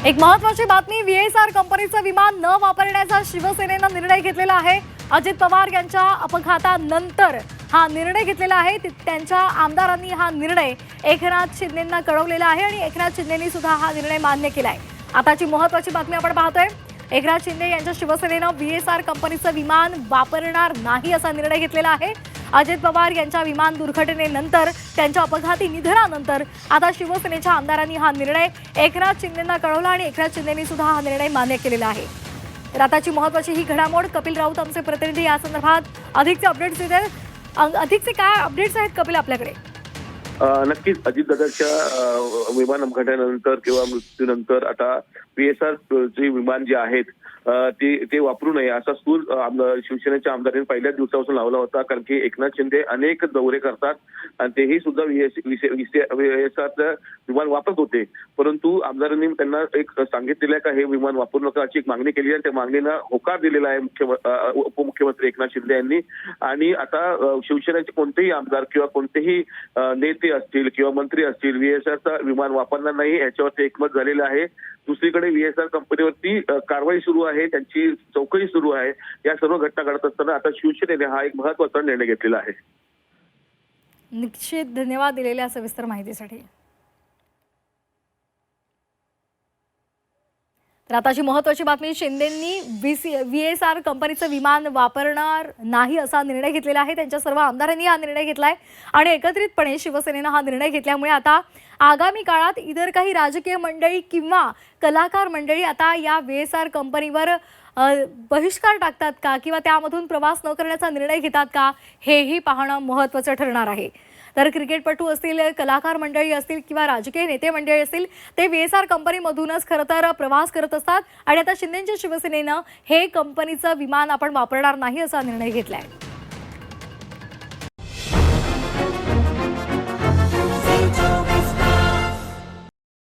एक महत्त्वाची बातमी, व्हीएसआर कंपनीचं विमान न वापरण्याचा शिवसेनेनं निर्णय घेतलेला आहे। अजित पवार यांच्या अपघातानंतर हा निर्णय घेतलेला आहे। त्यांच्या आमदारांनी हा निर्णय एकनाथ शिंदेंना कळवलेला आहे आणि एकनाथ शिंदेंनी सुद्धा हा निर्णय मान्य केलाय। आताची महत्त्वाची बातमी आपण पाहतोय, एकनाथ शिंदे यांच्या शिवसेनेनं व्हीएसआर कंपनीचं विमान वापरणार नाही असा निर्णय घेतलेला आहे। अजित पवार यांच्या विमान दुर्घटनेनंतर त्यांच्या अपघाती निधनानंतर आता शिवसेनेच्या आमदारांनी हा निर्णय एकनाथ शिंदेंना कळवला आणि एकनाथ शिंदेंनी सुद्धा हा निर्णय मान्य केलेला आहे। तर आताची महत्त्वाची ही घडामोड, कपिल राऊत आमचे प्रतिनिधी या संदर्भात अधिकचे अपडेट्स देतात। अधिकचे काय अपडेट्स आहेत कपिल आपल्याकडे? नक्कीच अजितदादांच्या विमान अपघातानंतर किंवा मृत्यूनंतर आता व्हीएसआर चे विमान जे आहेत ते वापरू नये असा सूर शिवसेनेच्या आमदारांनी पहिल्याच दिवसापासून लावला होता। कारण की एकनाथ शिंदे अनेक दौरे करतात आणि तेही सुद्धा व्हीएसआरचं विमान वापरत होते, परंतु आमदारांनी त्यांना एक सांगितलेलं आहे का हे विमान वापरू नका अशी एक मागणी केली आणि त्या मागणीला होकार दिलेला आहे उपमुख्यमंत्री एकनाथ शिंदे यांनी। आणि आता शिवसेनेचे कोणतेही आमदार किंवा कोणतेही नेते असतील किंवा मंत्री असतील व्हीएसआरचा विमान वापरणार नाही याच्यावरती एकमत झालेलं आहे। दुसरीकडे व्हीएसआर कंपनीवरती कारवाई सुरू आहे, त्यांची चौकशी सुरू आहे। या सर्व घटना घडत असताना आता शिवसेनेने हा एक महत्त्वाचा निर्णय घेतलेला आहे। निश्चित, धन्यवाद दिलेल्या सविस्तर माहितीसाठी। तर आताची महत्त्वाची बातमी, शिंदेंनी व्हीएसआर कंपनीचं विमान वापरणार नाही असा निर्णय घेतलेला आहे। त्यांच्या सर्व आमदारांनी हा निर्णय घेतलाय आणि एकत्रितपणे शिवसेनेनं हा निर्णय घेतल्यामुळे आता आगामी काळात इतर काही राजकीय मंडळी किंवा कलाकार मंडळी आता या व्हीएसआर कंपनीवर बहिष्कार टाकतात का किंवा त्यामधून प्रवास न करण्याचा निर्णय घेतात का, हेही पाहणं महत्त्वाचं ठरणार आहे। तर क्रिकेटपटू असतील, कलाकार मंडळी असतील किंवा राजकीय नेते मंडळी असतील, ते व्हीएसआर कंपनीमधूनच खरं तर प्रवास करत असतात आणि आता शिंदेंच्या शिवसेनेनं हे कंपनीचं विमान आपण वापरणार नाही असा निर्णय घेतलाय।